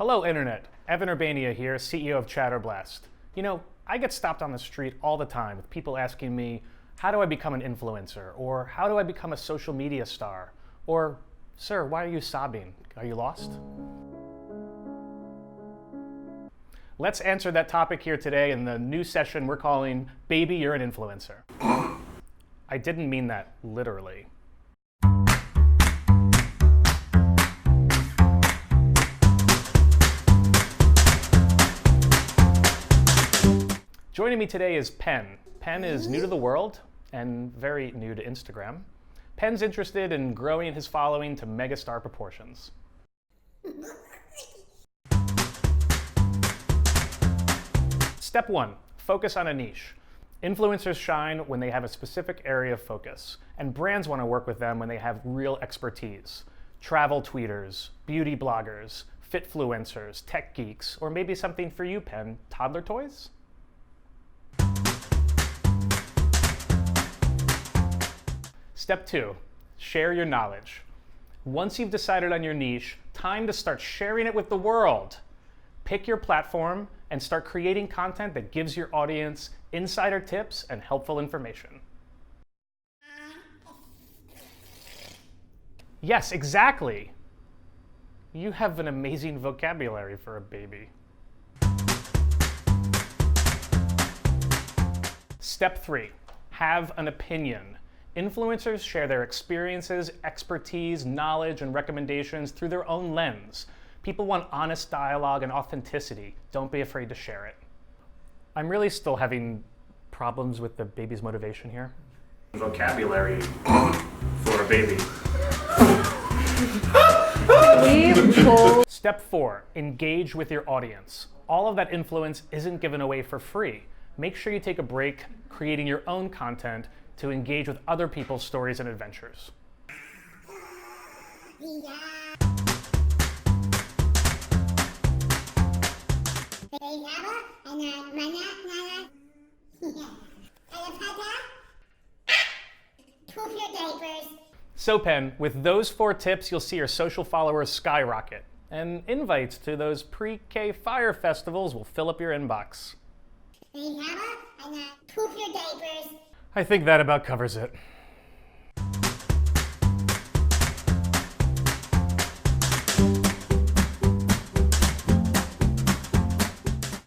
Hello, Internet. Evan Urbania here, CEO of ChatterBlast. You know, I get stopped on the street all the time with people asking me, how do I become an influencer? Or how do I become a social media star? Or, sir, why are you sobbing? Are you lost? Let's answer that topic here today in the new session we're calling Baby, You're an Influencer. I didn't mean that literally. Joining me today is Penn. Penn is new to the world and very new to Instagram. Penn's interested in growing his following to megastar proportions. Step 1, focus on a niche. Influencers shine when they have a specific area of focus, and brands want to work with them when they have real expertise. Travel tweeters, beauty bloggers, fitfluencers, tech geeks, or maybe something for you, Penn, toddler toys? Step 2, share your knowledge. Once you've decided on your niche, time to start sharing it with the world. Pick your platform and start creating content that gives your audience insider tips and helpful information. Yes, exactly. You have an amazing vocabulary for a baby. Step 3, have an opinion. Influencers share their experiences, expertise, knowledge, and recommendations through their own lens. People want honest dialogue and authenticity. Don't be afraid to share it. I'm really still having problems with the baby's motivation here. Vocabulary for a baby. Step 4, engage with your audience. All of that influence isn't given away for free. Make sure you take a break creating your own content to engage with other people's stories and adventures. So Penn, with those 4 tips, you'll see your social followers skyrocket, and invites to those pre-K fire festivals will fill up your inbox. I think that about covers it.